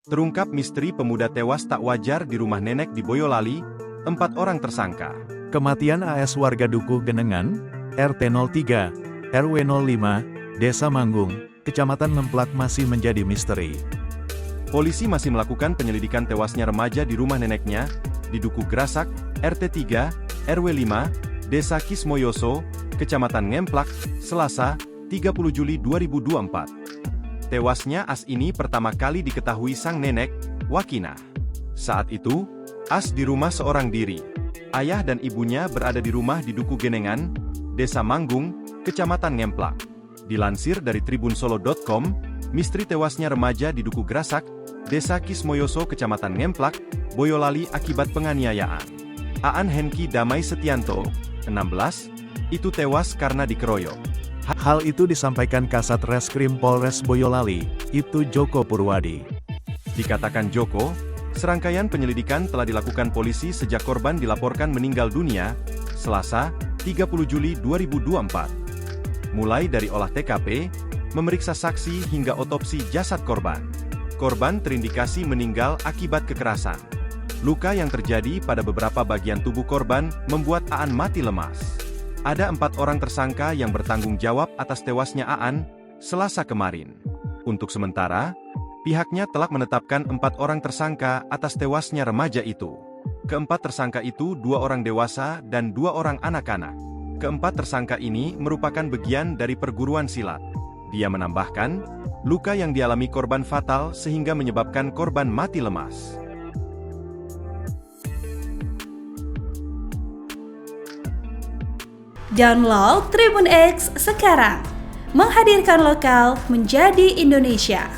Terungkap misteri pemuda tewas tak wajar di rumah nenek di Boyolali, 4 orang tersangka. Kematian AS warga Dukuh Genengan, RT 03, RW 05, Desa Manggung, Kecamatan Ngemplak masih menjadi misteri. Polisi masih melakukan penyelidikan tewasnya remaja di rumah neneknya, di Dukuh Grasak, RT 3, RW 5, Desa Kismoyoso, Kecamatan Ngemplak, Selasa, 30 Juli 2024. Tewasnya As ini pertama kali diketahui sang nenek, Wakinah. Saat itu, As di rumah seorang diri. Ayah dan ibunya berada di rumah di Dukuh Genengan, Desa Manggung, Kecamatan Ngemplak. Dilansir dari tribunsolo.com, misteri tewasnya remaja di Dukuh Grasak, Desa Kismoyoso, Kecamatan Ngemplak, Boyolali akibat penganiayaan. Aan Henki Damai Setianto, 16, itu tewas karena dikeroyok. Hal itu disampaikan Kasat Reskrim Polres Boyolali, Ibtu Joko Purwadi. Dikatakan Joko, serangkaian penyelidikan telah dilakukan polisi sejak korban dilaporkan meninggal dunia, Selasa, 30 Juli 2024. Mulai dari olah TKP, memeriksa saksi hingga otopsi jasad korban. Korban terindikasi meninggal akibat kekerasan. Luka yang terjadi pada beberapa bagian tubuh korban membuat Aan mati lemas. Ada 4 orang tersangka yang bertanggung jawab atas tewasnya Aan, Selasa kemarin. Untuk sementara, pihaknya telah menetapkan 4 orang tersangka atas tewasnya remaja itu. Keempat tersangka itu 2 orang dewasa dan 2 orang anak-anak. Keempat tersangka ini merupakan bagian dari perguruan silat. Dia menambahkan, luka yang dialami korban fatal sehingga menyebabkan korban mati lemas. Download Tribun X sekarang, menghadirkan lokal menjadi Indonesia.